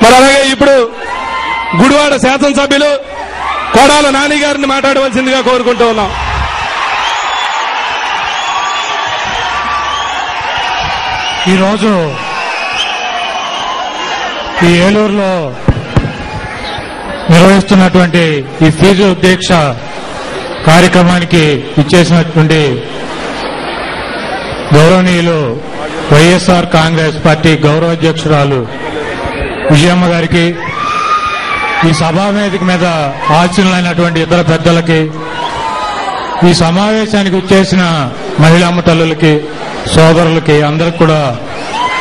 మరి అలాగే ఇప్పుడు గుడివాడ శాసనసభ్యులు కొడాల నాని గారిని మాట్లాడవలసిందిగా కోరుకుంటూ ఉన్నాం. ఈరోజు ఈ ఏలూరులో నిర్వహిస్తున్నటువంటి ఈ ఫీజు దీక్ష కార్యక్రమానికి ఇచ్చేసినటువంటి గౌరవనీయులు వైఎస్ఆర్ కాంగ్రెస్ పార్టీ గౌరవ అధ్యక్షురాలు విజయమ్మ గారికి, ఈ సభా వేదిక మీద ఆశీనులైనటువంటి ఇతర పెద్దలకి, ఈ సమావేశానికి వచ్చేసిన మహిళామ్మ తల్లులకి, సోదరులకి అందరికి కూడా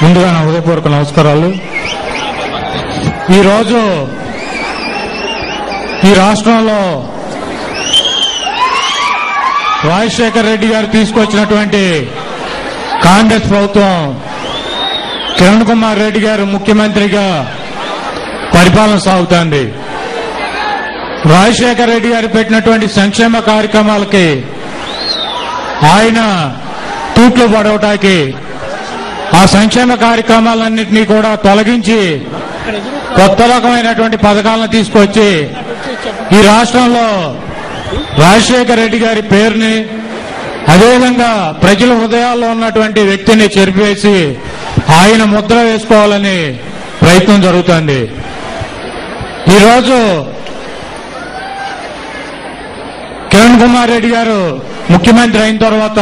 ముందుగా నా హృదయపూర్వక నమస్కారాలు. ఈరోజు ఈ రాష్ట్రంలో రాజశేఖర్ రెడ్డి గారు తీసుకొచ్చినటువంటి కాంగ్రెస్ ప్రభుత్వం కిరణ్ కుమార్ రెడ్డి గారు ముఖ్యమంత్రిగా పరిపాలన సాగుతోంది. రాజశేఖర్ రెడ్డి గారు పెట్టినటువంటి సంక్షేమ కార్యక్రమాలకి ఆయన తూట్లు పడవటానికి ఆ సంక్షేమ కార్యక్రమాలన్నింటినీ కూడా తొలగించి కొత్త రకమైనటువంటి పథకాలను తీసుకొచ్చి ఈ రాష్ట్రంలో రాజశేఖర్ రెడ్డి గారి పేరుని, అదేవిధంగా ప్రజల హృదయాల్లో ఉన్నటువంటి వ్యక్తిని చెరిపేసి ఆయన ముద్ర వేసుకోవాలని ప్రయత్నం జరుగుతోంది. ఈరోజు కిరణ్ కుమార్ రెడ్డి గారు ముఖ్యమంత్రి అయిన తర్వాత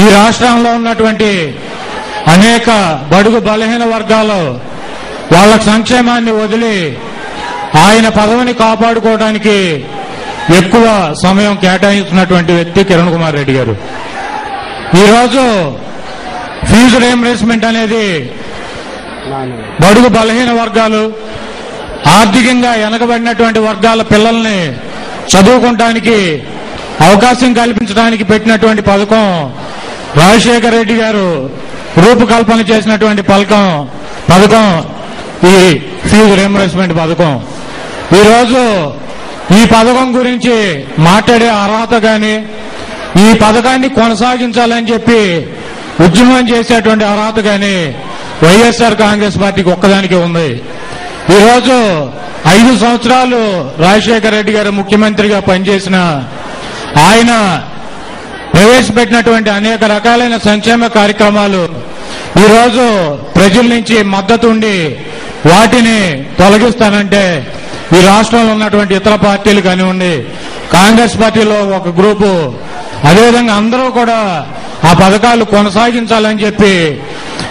ఈ రాష్ట్రంలో ఉన్నటువంటి అనేక బడుగు బలహీన వర్గాలు వాళ్ళ సంక్షేమాన్ని వదిలి ఆయన పదవిని కాపాడుకోవడానికి ఎక్కువ సమయం కేటాయిస్తున్నటువంటి వ్యక్తి కిరణ్ కుమార్ రెడ్డి గారు. ఈరోజు ఫీజు రీయింబర్స్మెంట్ అనేది బడుగు బలహీన వర్గాలు, ఆర్థికంగా వెనకబడినటువంటి వర్గాల పిల్లల్ని చదువుకోవడానికి అవకాశం కల్పించడానికి పెట్టినటువంటి పథకం, రాజశేఖర్ రెడ్డి గారు రూపకల్పన చేసినటువంటి పథకం ఈ ఫీజు రీయింబర్స్మెంట్ పథకం. ఈరోజు ఈ పథకం గురించి మాట్లాడే అర్హత కానీ, ఈ పథకాన్ని కొనసాగించాలని చెప్పి ఉద్యమం చేసేటువంటి అర్హత కానీ వైఎస్ఆర్ కాంగ్రెస్ పార్టీకి ఒక్కదానికి ఉంది. ఈరోజు 5 సంవత్సరాలు రాజశేఖర్ రెడ్డి గారు ముఖ్యమంత్రిగా పనిచేసిన ఆయన ప్రవేశపెట్టినటువంటి అనేక రకాలైన సంక్షేమ కార్యక్రమాలు ఈరోజు ప్రజల నుంచి మద్దతు ఉండి వాటిని తొలగిస్తానంటే ఈ రాష్ట్రంలో ఉన్నటువంటి ఇతర పార్టీలు కానివ్వండి, కాంగ్రెస్ పార్టీలో ఒక గ్రూపు, అదేవిధంగా అందరూ కూడా ఆ పథకాలు కొనసాగించాలని చెప్పి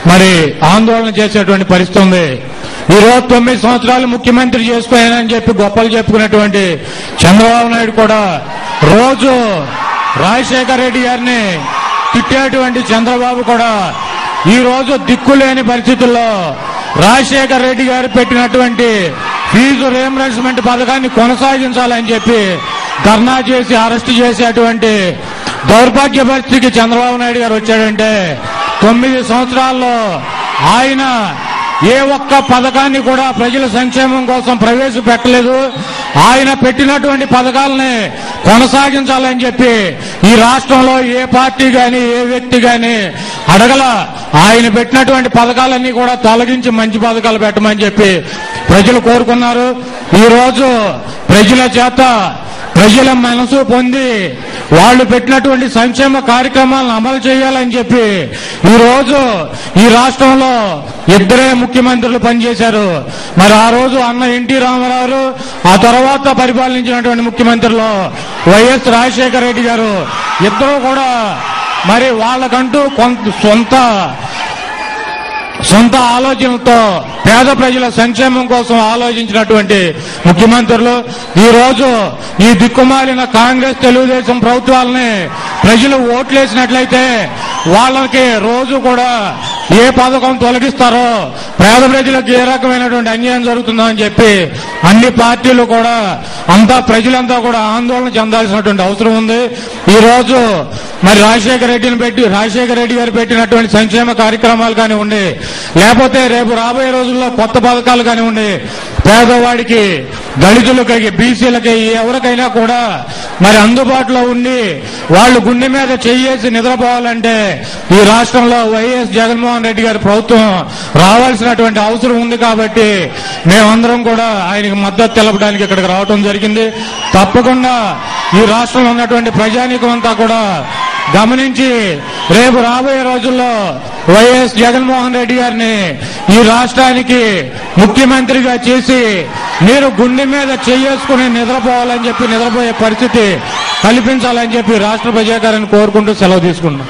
మరి ఆందోళన చేసేటువంటి పరిస్థితి ఉంది. ఈరోజు 9 సంవత్సరాలు ముఖ్యమంత్రి చేసుకోయానని చెప్పి గొప్పలు చెప్పుకున్నటువంటి చంద్రబాబు నాయుడు కూడా రోజు రాజశేఖర్ రెడ్డి గారిని తిట్టేటువంటి చంద్రబాబు కూడా ఈ రోజు దిక్కులేని పరిస్థితుల్లో రాజశేఖర్ రెడ్డి గారు పెట్టినటువంటి ఫీజు రీయింబర్స్మెంట్ పథకాన్ని కొనసాగించాలని చెప్పి ధర్నా చేసి అరెస్టు చేసేటువంటి దౌర్భాగ్య పరిస్థితికి చంద్రబాబు నాయుడు గారు వచ్చాడంటే 9 సంవత్సరాల్లో ఆయన ఏ ఒక్క పథకాన్ని కూడా ప్రజల సంక్షేమం కోసం ప్రవేశపెట్టలేదు. ఆయన పెట్టినటువంటి పథకాలని కొనసాగించాలని చెప్పి ఈ రాష్ట్రంలో ఏ పార్టీ గాని ఏ వ్యక్తి గాని అడగల. ఆయన పెట్టినటువంటి పథకాలన్నీ కూడా తొలగించి మంచి పథకాలు పెట్టమని చెప్పి ప్రజలు కోరుకున్నారు. ఈ రోజు ప్రజల చేత ప్రజల మనసు పొంది వాళ్ళు పెట్టినటువంటి సంక్షేమ కార్యక్రమాలను అమలు చేయాలని చెప్పి ఈ రోజు ఈ రాష్ట్రంలో 2 ముఖ్యమంత్రులు పనిచేశారు. మరి ఆ రోజు అన్న ఎన్టీ రామారావు, ఆ తర్వాత పరిపాలించినటువంటి ముఖ్యమంత్రులు వైఎస్ రాజశేఖర రెడ్డి గారు ఇద్దరూ కూడా మరి వాళ్ళకంటూ సొంత ఆలోచనలతో పేద ప్రజల సంక్షేమం కోసం ఆలోచించినటువంటి ముఖ్యమంత్రులు ఈ రోజు ఈ దిక్కుమాలిన కాంగ్రెస్ తెలుగుదేశం ప్రభుత్వాలని ప్రజలు ఓట్లేసినట్లయితే వాళ్ళకి రోజు కూడా ఏ పథకం తొలగిస్తారో, పేద ప్రజలకు ఏ రకమైనటువంటి అన్యాయం జరుగుతుందో అని చెప్పి అన్ని పార్టీలు కూడా ప్రజలంతా కూడా ఆందోళన చెందాల్సినటువంటి అవసరం ఉంది. ఈ రోజు మరి రాజశేఖర రెడ్డి గారు పెట్టినటువంటి సంక్షేమ కార్యక్రమాలు కానివ్వండి, లేకపోతే రేపు రాబోయే రోజుల్లో కొత్త పథకాలు కానివ్వండి, పేదవాడికి దళితులకి, బీసీలకి, ఎవరికైనా కూడా మరి అందుబాటులో ఉండి వాళ్ళు గుండె మీద చెయ్యేసి నిద్రపోవాలంటే ఈ రాష్ట్రంలో వైఎస్ జగన్మోహన్ రెడ్డి గారి ప్రభుత్వం రావాల్సినటువంటి అవసరం ఉంది. కాబట్టి మేమందరం కూడా ఆయనకి మద్దతు తెలపడానికి ఇక్కడికి రావడం జరిగింది. తప్పకుండా ఈ రాష్ట్రంలో ఉన్నటువంటి ప్రజానీకం అంతా కూడా గమనించి రేపు రాబోయే రోజుల్లో వైఎస్ జగన్మోహన్ రెడ్డి గారిని ఈ రాష్ట్రానికి ముఖ్యమంత్రిగా చేసి మీరు గుండె మీద చేసుకుని నిద్రపోవాలని చెప్పి, నిద్రపోయే పరిస్థితి కల్పించాలని చెప్పి రాష్ట్ర ప్రజాకారాన్ని కోరుకుంటూ సెలవు తీసుకుంటున్నాం.